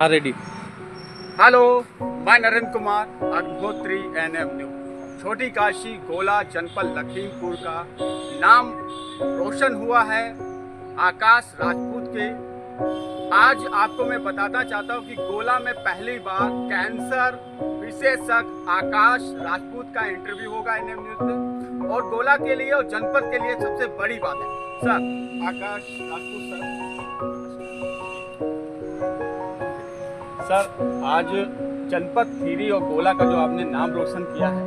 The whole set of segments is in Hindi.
रेडी। हेलो, मैं नरेंद्र कुमार, अग्निहोत्री एनएम न्यूज। छोटी काशी गोला जनपद लखीमपुर का नाम रोशन हुआ है आकाश राजपूत के। आज आपको मैं बताना चाहता हूँ कि गोला में पहली बार कैंसर विशेषज्ञ आकाश राजपूत का इंटरव्यू होगा एनएम न्यूज में, और गोला के लिए और जनपद के लिए सबसे बड़ी बात है। सर, आकाश राजपूत सर, आज जनपद खीरी और गोला का जो आपने नाम रोशन किया है,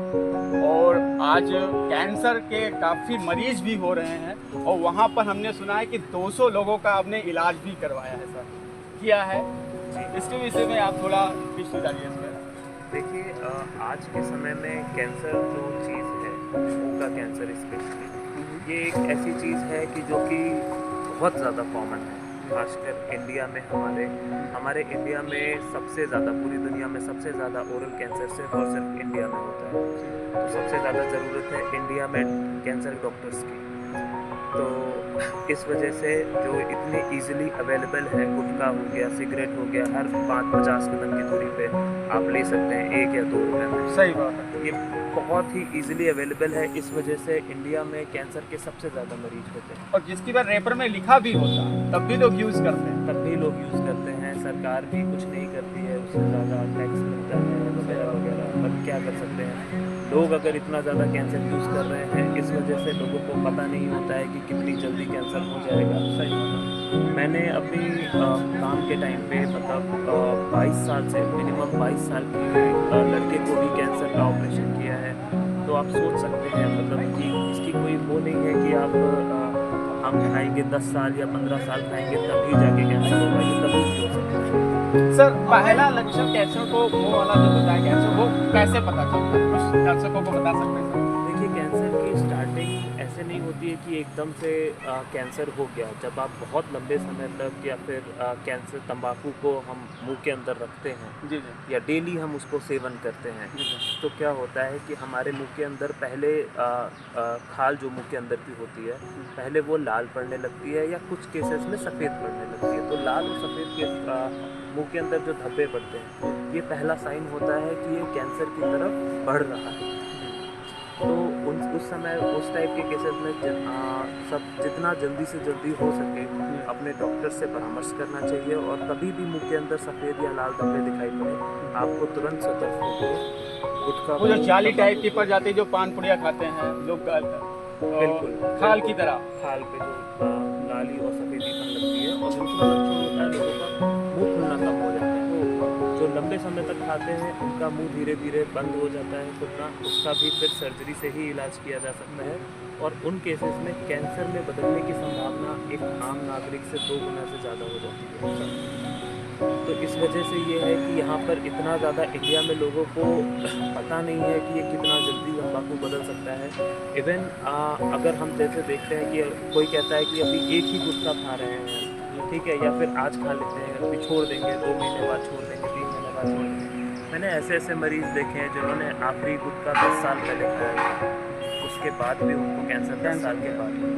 और आज कैंसर के काफ़ी मरीज भी हो रहे हैं, और वहाँ पर हमने सुना है कि 200 लोगों का आपने इलाज भी करवाया है सर, किया है। इसके विषय में आप थोड़ा पिछले डालिए इसमें। देखिए, आज के समय में कैंसर जो चीज़ है, मुंह का कैंसर स्पेशली, ये एक ऐसी चीज़ है कि जो कि बहुत ज़्यादा कॉमन है। खासकर इंडिया में हमारे इंडिया में सबसे ज़्यादा, पूरी दुनिया में सबसे ज़्यादा ओरल कैंसर सिर्फ और सिर्फ इंडिया में होता है। तो सबसे ज़्यादा ज़रूरत है इंडिया में कैंसर डॉक्टर्स की। तो इस वजह से जो इतने इजीली अवेलेबल है, गुटखा हो गया, सिगरेट हो गया, हर 5-50 कदम की दूरी पे आप ले सकते हैं 1 या 2 रुपये में। सही बात है। ये बहुत ही इजीली अवेलेबल है, इस वजह से इंडिया में कैंसर के सबसे ज़्यादा मरीज होते हैं। और जिसकी बार रेपर में लिखा भी होता तब भी लोग यूज़ करते हैं। तब भी लोग यूज़ करते हैं, सरकार भी कुछ नहीं करती है, उससे ज़्यादा टैक्स मिलता है वगैरह वगैरह। पर क्या कर सकते हैं, लोग अगर इतना ज़्यादा कैंसर यूज़ कर रहे हैं, इस वजह से लोगों को पता नहीं होता है कि कितनी जल्दी कैंसर हो जाएगा। सही। मैंने अपनी काम के टाइम पे मतलब 22 साल से मिनिमम 22 साल की लड़के को भी कैंसर का ऑपरेशन किया है। तो आप सोच सकते हैं मतलब कि इसकी कोई वो नहीं है कि आप हम खाएंगे 10 साल या 15 साल खाएंगे तभी जाके कैंसर होगा, ये कभी भी हो सकता है। सर, पहला लक्षण कैंसर को, मुंह वाला जो होता है कैंसर, वो कैसे पता चलता है? कुछ दर्शकों को बता सकते हैं सर? देखिए, कैंसर की स्टार्टिंग ऐसे नहीं होती है कि एकदम से कैंसर हो गया। जब आप बहुत लंबे समय तक या फिर कैंसर, तंबाकू को हम मुंह के अंदर रखते हैं जी जी या डेली हम उसको सेवन करते हैं, तो क्या होता है कि हमारे मुंह के अंदर पहले खाल जो मुंह के अंदर की होती है, पहले वो लाल पड़ने लगती है या कुछ केसेस में सफ़ेद पड़ने लगती है। तो लाल और सफ़ेद के मुंह के अंदर जो धब्बे पड़ते हैं, ये पहला साइन होता है कि ये कैंसर की तरफ बढ़ रहा है। तो उस समय उस टाइप के केसेस में सब जितना जल्दी से जल्दी हो सके अपने डॉक्टर से परामर्श करना चाहिए। और कभी भी मुंह के अंदर सफ़ेद या लाल धब्बे दिखाई पड़े, आपको तुरंत सतर्क होकर गुटखा, वो जो जाली टाइप की पड़ जाती है, जो पान पुड़िया खाते हैं लोग, बिल्कुल खाल की तरह, खाल पे जो लाली और सफ़ेदी पन लगती है। और दूसरा लक्षण होता है लोगों का मुँह खुलना कम हो जाता है। जो लंबे समय तक खाते हैं उनका मुंह धीरे धीरे बंद हो जाता है खुलना, उसका भी फिर सर्जरी से ही इलाज किया जा सकता है। और उन केसेस में कैंसर में बदलने की संभावना एक आम नागरिक से 2 गुना से ज़्यादा हो जाती है। तो इस वजह से ये है कि यहाँ पर इतना ज़्यादा इंडिया में लोगों को पता नहीं है कि ये कितना जल्दी तंबाकू बदल सकता है। इवन अगर हम जैसे देखते हैं कि कोई कहता है कि अभी एक ही गुटखा खा रहे हैं, ठीक है, या फिर आज खा लेते हैं, अभी छोड़ देंगे, 2 महीने बाद छोड़ देंगे, 3 महीने बाद छोड़ देंगे। मैंने ऐसे मरीज़ देखे हैं जिन्होंने आखिरी गुटखा 10 साल पहले खाया था, उसके बाद भी उनको कैंसर 10 साल के बाद हुआ।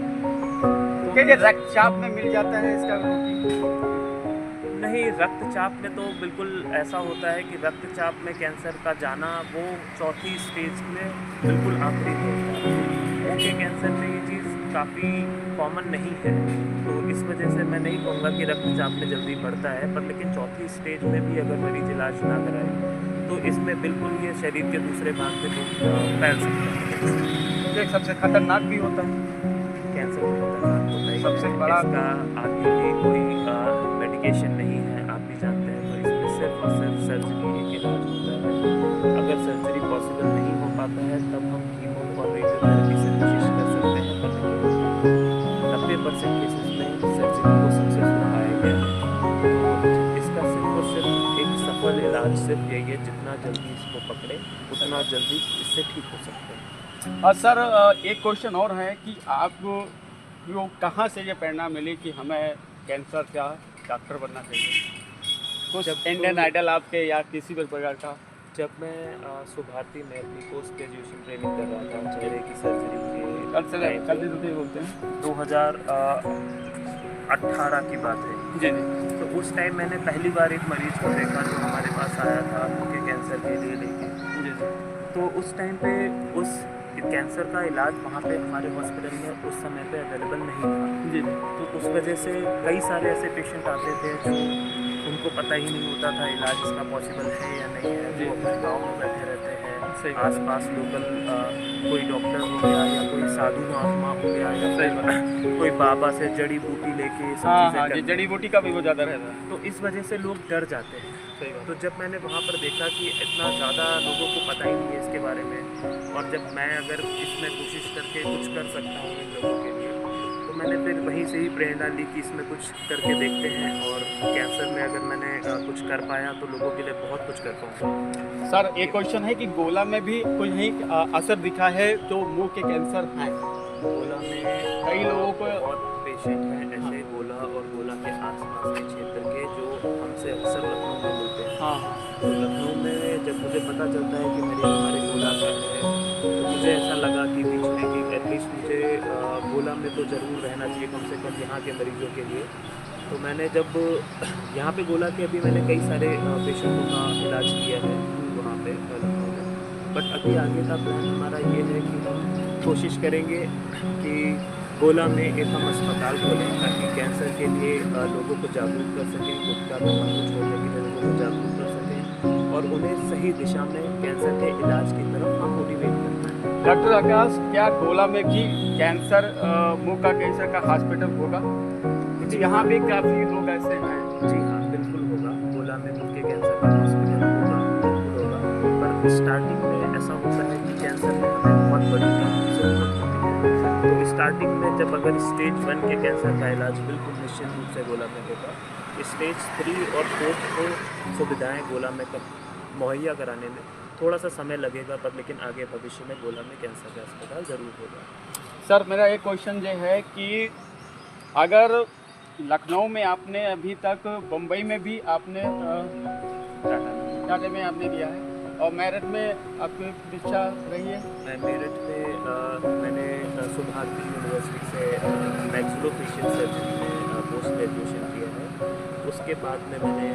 क्या ये रक्तचाप में मिल जाता है इसका रोगी? नहीं, रक्तचाप में तो बिल्कुल ऐसा होता है कि रक्तचाप में कैंसर का जाना वो चौथी स्टेज में बिल्कुल आखिरी होता है। मुंह के कैंसर में ये चीज़ काफ़ी कॉमन नहीं है, तो इस वजह से मैं नहीं कहूँगा कि रक्तचाप में जल्दी बढ़ता है। पर लेकिन चौथी स्टेज में भी अगर मरीज इलाज ना कराए तो इसमें बिल्कुल ये शरीर के दूसरे भाग पे फैल सकता है। जो एक सबसे खतरनाक भी होता है कैंसर में खतरनाक होता है, सबसे बड़ा। इसका आगे भी कोई मेडिकेशन नहीं है, आप भी जानते हैं। तो इसमें सिर्फ और सिर्फ सर्जरी एक इलाज होता है। अगर सर्जरी पॉसिबल नहीं हो पाता है तब हम कीमो और रेडियोथेरेपी से कोशिश कर सकते हैं, पर लेकिन 90% केसेस में सर्जरी को सक्सेस पाया गया है। तो इसका सिर्फ और सिर्फ एक सफल इलाज सिर्फ यही है, जितना जल्दी इसको पकड़े उतना जल्दी इससे ठीक हो सकते हैं। और सर, एक क्वेश्चन और है कि आप कहाँ से ये प्रेरणा मिली कि हमें कैंसर का डॉक्टर बनना चाहिए? कुछ इंडियन आइडल आपके या किसी भी प्रकार का? जब मैं सुभारती में अपनी पोस्ट ग्रेजुएशन ट्रेनिंग कर रहा था चेहरे की सर्जरी के कल बोलते हैं 2018 की बात है। जी जी। तो तो उस टाइम मैंने पहली बार एक मरीज़ को देखा जो हमारे पास आया था मुंह के कैंसर के लिए लेके। जी जी। तो उस टाइम पे उस कैंसर का इलाज वहाँ पे हमारे हॉस्पिटल में उस समय पे अवेलेबल नहीं था। जी जी। तो उस वजह से कई सारे ऐसे पेशेंट आते थे जो उनको पता ही नहीं होता था इलाज इसका पॉसिबल है या नहीं है। जी। वो अपने गाँव में बैठे रहते हैं, सही बात। आसपास लोकल कोई डॉक्टर हो गया या कोई साधु महात्मा हो गया या सही फिर बात। कोई बाबा से जड़ी बूटी लेके सब हाँ चीज़ें हाँ जी, करते जड़ी हैं। बूटी का भी वो ज़्यादा रहता है। तो इस वजह से लोग डर जाते हैं। सही बात। तो जब मैंने वहाँ पर देखा कि इतना ज़्यादा लोगों को पता ही नहीं है इसके बारे में, और जब मैं अगर इसमें कोशिश करके कुछ कर सकता हूँ इन लोगों के लिए, तो मैंने फिर वहीं से ही प्रेरणा ली कि इसमें कुछ करके देखते हैं, और कैंसर में अगर मैंने कुछ कर पाया तो लोगों के लिए बहुत कुछ कर पाऊँगा। सर एक क्वेश्चन है कि गोला में भी कुछ नहीं असर दिखा है जो मुंह के कैंसर हैं। गोला में कई लोगों को बहुत पेशेंट हैं ऐसे गोला और गोला के आसपास के क्षेत्र के जो हमसे अक्सर लखनऊ में मिलते हैं। हाँ हाँ। तो लखनऊ में जब मुझे पता चलता है कि हमारे गोला का है, तो मुझे ऐसा लगा कि बीच में कि एटलीस्ट मुझे गोला में तो ज़रूर रहना चाहिए कम से कम यहाँ के मरीजों के लिए। तो मैंने जब यहाँ पे गोला के अभी मैंने कई सारे पेशेंटों का इलाज किया है वहाँ पे लखनऊ में, बट अभी आगे का प्लान हमारा ये है कि हम कोशिश करेंगे कि गोला में एक हम अस्पताल खोलें ताकि कैंसर के लिए लोगों को जागरूक कर सकें, गुटखा तंबाकू छोड़ने के लिए लोगों को जागरूक कर सकें और उन्हें सही दिशा में कैंसर के इलाज की तरफ हम मोटिवेट करना है। डॉक्टर आकाश, क्या गोला में भी कैंसर मुंह का कैंसर का हॉस्पिटल होगा? क्योंकि यहाँ भी काफ़ी लोग ऐसे हैं। जी हाँ, बिल्कुल होगा। गोला में मुंह के कैंसर का हॉस्पिटल होगा, बिल्कुल होगा। पर स्टार्टिंग में ऐसा होता है कि कैंसर में हमें बहुत बड़ी टीम की ज़रूरत होती है। तो स्टार्टिंग में जब अगर स्टेज 1 के कैंसर का इलाज बिल्कुल निश्चित रूप से गोला में होगा, स्टेज 3 और 4 को सुविधाएँ गोला में मुहैया कराने में थोड़ा सा समय लगेगा, पर लेकिन आगे भविष्य में गोला में कैंसर का अस्पताल ज़रूर होगा। सर मेरा एक क्वेश्चन ये है कि अगर लखनऊ में आपने अभी तक, बम्बई में भी आपने टाटा में आपने दिया है, और मेरठ में आपकी इच्छा रही है? मैं मेरठ में मैंने सुभारती यूनिवर्सिटी से मैक्सिलोफेशियल सर्जरी में पोस्ट ग्रेजुएशन किया है। उसके बाद में मैंने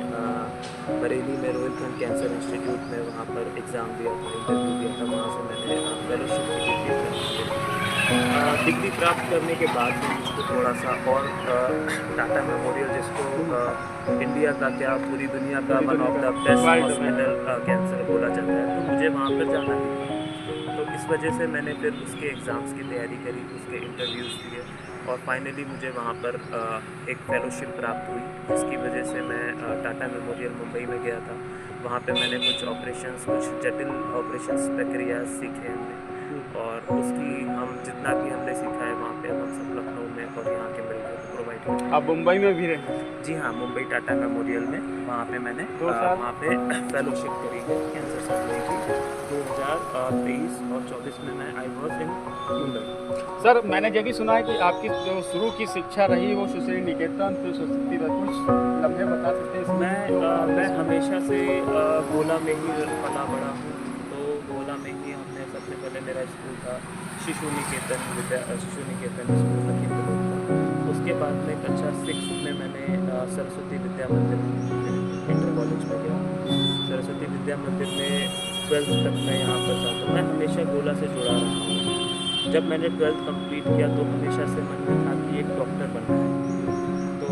बरेली में रोहिलखंड कैंसर इंस्टीट्यूट में वहाँ पर एग्ज़ाम दिया था, इंटरव्यू दिया था। वहाँ से मैंने फेलोशिप की डिग्री प्राप्त की। डिग्री प्राप्त करने के बाद में मुझको थोड़ा सा और टाटा मेमोरियल, जिसको इंडिया का क्या पूरी दुनिया का one of the best hospital cancer बोला जाता है, तो मुझे वहाँ पर जाना है। तो इस वजह से मैंने फिर उसके एग्ज़ाम्स की तैयारी करी, उसके इंटरव्यूज़ दिए, और फाइनली मुझे वहाँ पर एक फेलोशिप प्राप्त हुई, जिसकी वजह से मैं टाटा मेमोरियल मुंबई में गया था। वहाँ पे मैंने कुछ ऑपरेशंस, कुछ जटिल ऑपरेशंस प्रक्रिया सीखे हमने, और उसकी हम जितना भी हमने सीखा है वहाँ पे हम सब लखनऊ में और यहाँ के मरीजों को प्रोवाइड करते हैं। आप मुंबई में भी रहे? जी हाँ, मुंबई टाटा मेमोरियल में वहाँ पे मैंने 2 साल वहाँ पे फेलोशिप करी है कैंसर सर्जरी की। 2023 और 24 में मैं I was in Mumbai. Sir मैंने ये भी सुना है कि आपकी जो शुरू की शिक्षा रही वो सुश्री निकेतन फिर सरस्वती, कुछ लम्हे बता सकते हैं इसमें? मैं हमेशा से गोला में ही पला बड़ा हूँ। तो गोला में ही हमने सबसे पहले मेरा स्कूल था शिशु निकेतन स्कूल लखीमपुर था। उसके बाद में कक्षा 6 में मैंने सरस्वती विद्या मंदिर इंटर कॉलेज में गया। सरस्वती विद्या मंदिर में 12th तक मैं यहाँ पर था। तो मैं हमेशा गोला से जुड़ा रहा हूँ। जब मैंने 12th कंप्लीट किया तो हमेशा से मन में था कि एक डॉक्टर बनना है। तो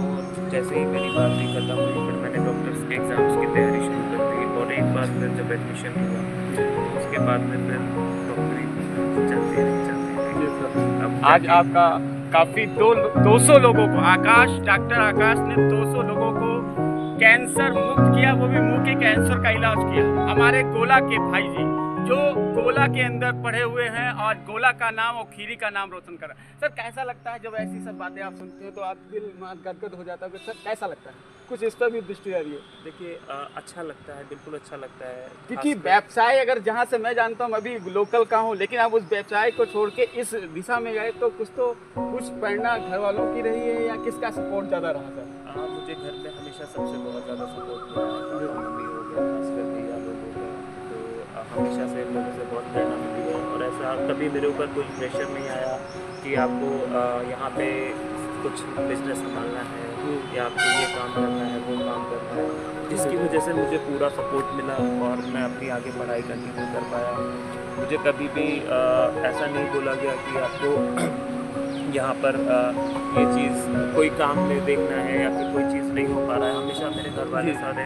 जैसे ही मेरी 12वीं खत्म हुई, फिर मैंने डॉक्टर्स के एग्ज़ाम्स की तैयारी शुरू कर दी, और एक बार फिर जब एडमिशन हुआ तो उसके बाद में फिर डॉक्टरी चलती रही। आज आपका काफ़ी 200 लोगों को, डॉक्टर आकाश ने 200 लोगों को कैंसर मुक्त किया, वो भी मुंह के कैंसर का इलाज किया। हमारे गोला के भाई जी जो गोला के अंदर पढ़े हुए हैं और गोला का नाम और खीरी का नाम रोशन करा। सर कैसा लगता है जब ऐसी सब बातें आप सुनते हो तो आप दिल गदगद हो जाता है? सर कैसा लगता है, कुछ इस पर भी दृष्टि आ रही है? देखिए अच्छा लगता है, बिल्कुल अच्छा लगता है, क्योंकि व्यवसाय अगर जहाँ से मैं जानता हूँ, अभी लोकल का हूँ, लेकिन आप उस व्यवसाय को छोड़ के इस दिशा में गए तो कुछ प्रेरणा घर वालों की रही है या किसका सपोर्ट ज़्यादा रहा सर? मुझे घर में हमेशा सबसे बहुत ज़्यादा सपोर्ट मिला है। मम्मी हो गया, खासकर भैया लोग हो गए, तो हमेशा से लोगों से बहुत प्रेरणा मिली है। और ऐसा कभी मेरे ऊपर कोई प्रेशर नहीं आया कि आपको यहाँ पे कुछ बिजनेस संभालना है या आपको ये काम करना है, वो काम करना है, जिसकी वजह से मुझे पूरा सपोर्ट मिला और मैं अपनी आगे पढ़ाई कंटिन्यू कर पाया। मुझे कभी भी ऐसा नहीं बोला गया कि आपको यहाँ पर ये चीज़ कोई काम में देखना है या फिर कोई चीज़ नहीं हो पा रहा है। हमेशा मेरे घर वाले सारे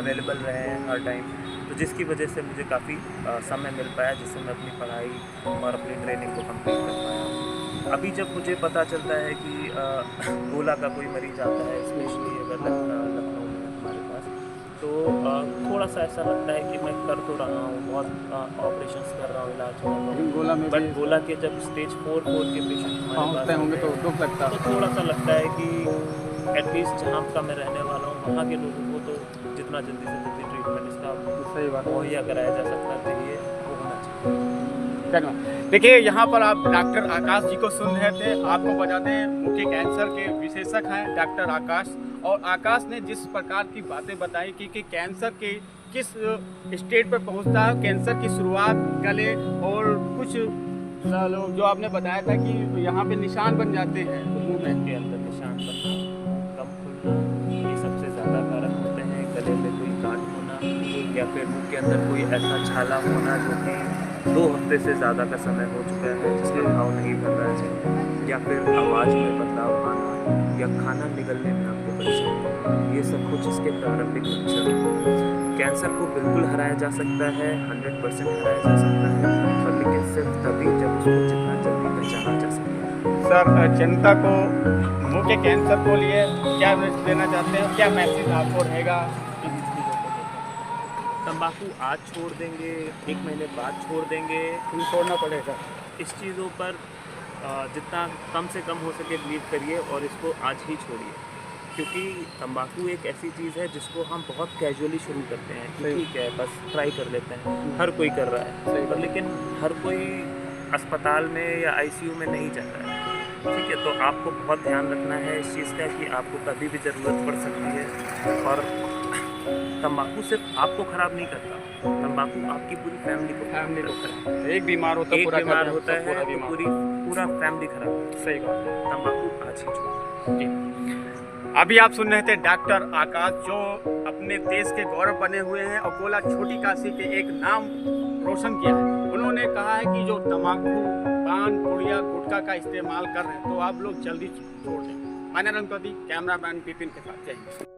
अवेलेबल रहे हैं हर टाइम, तो जिसकी वजह से मुझे काफ़ी समय मिल पाया, जिससे मैं अपनी पढ़ाई और अपनी ट्रेनिंग को कंप्लीट कर पाया। अभी जब मुझे पता चलता है कि गोला का कोई मरीज़ आता है, स्पेशली अगर लखनऊ में हमारे पास, तो थोड़ा सा ऐसा लगता है कि मैं कर तो रहा हूँ, बहुत ऑपरेशंस कर रहा हूँ, इलाज कर रहा लेकिन हूँ, गोला में बट गोला के जब स्टेज 4 के पेशेंट हमारे पहुँचते पास होंगे आते तो हैं, दुख लगता तो है। थोड़ा सा लगता है कि एटलीस्ट जहाँ का मैं रहने वाला हूँ वहाँ के लोगों को तो जितना जल्दी से जल्दी ट्रीटमेंट इसका सही बात है। मुहैया कराया जा सकता चाहिए, वो होना चाहिए। क्या कहना? देखिए, यहाँ पर आप डॉक्टर आकाश जी को सुन रहे थे। आपको बता दें, मुख्य कैंसर के विशेषज्ञ हैं डॉक्टर आकाश, और आकाश ने जिस प्रकार की बातें बताई कि कैंसर के किस स्टेज पर पहुँचता है, कैंसर की शुरुआत, गले और कुछ लोग जो आपने बताया था कि यहाँ पे निशान बन जाते हैं मुंह में। के अंदर निशान बनना, कम खुलना, ये सबसे ज़्यादा कारण होते हैं। गले में कोई गांठ होना या फिर मुंह के अंदर कोई ऐसा छाला होना जो कि 2 हफ्ते से ज़्यादा का समय हो चुका है, जिसका घाव नहीं भर रहा है, या फिर आवाज़ में बदलाव आना, या खाना निगलने में आपको परेशानी, ये सब कुछ इसके प्रारंभिक लक्षण हैं। कैंसर को बिल्कुल हराया जा सकता है, 100% हराया जा सकता है, पर लेकिन सिर्फ तभी जब उसको जितना जल्दी पहचाना जा सके। सर, जनता को मुंह के कैंसर को लिए क्या मैसेज देना चाहते हैं? क्या मैसेज आपको रहेगा? तंबाकू आज छोड़ देंगे, 1 महीने बाद छोड़ देंगे, छोड़ना पड़ेगा। इस चीज़ों पर जितना कम से कम हो सके बिलीव करिए और इसको आज ही छोड़िए, क्योंकि तंबाकू एक ऐसी चीज़ है जिसको हम बहुत कैजुअली शुरू करते हैं कि ठीक है बस ट्राई कर लेते हैं, हर कोई कर रहा है, पर लेकिन हर कोई अस्पताल में या आईसीयू में नहीं जा रहा है। ठीक है, तो आपको बहुत ध्यान रखना है इस चीज़ का कि आपको कभी भी ज़रूरत पड़ सकती है। और तंबाकू सिर्फ आपको ख़राब नहीं करता, तंबाकू आपकी पूरी फैमिली को करता है। एक बीमार होता है, एक पूरा बीमार घर होता सब है पूरा तो बीमार। पूरा फैमिली खराब होता है। सही बात है। तंबाकू आज ही छोड़िए। जी। अभी आप सुन रहे थे डॉक्टर आकाश, जो अपने देश के गौरव बने हुए हैं और गोला छोटी काशी के एक नाम रोशन किया है। उन्होंने कहा है कि जो तम्बाकू, पान, पुड़िया, गुटखा का इस्तेमाल कर रहे हैं, तो आप लोग जल्दी छोड़ दें। मैं नरेंद्र कोदी, कैमरामैन विपिन के साथ। जय हिंद।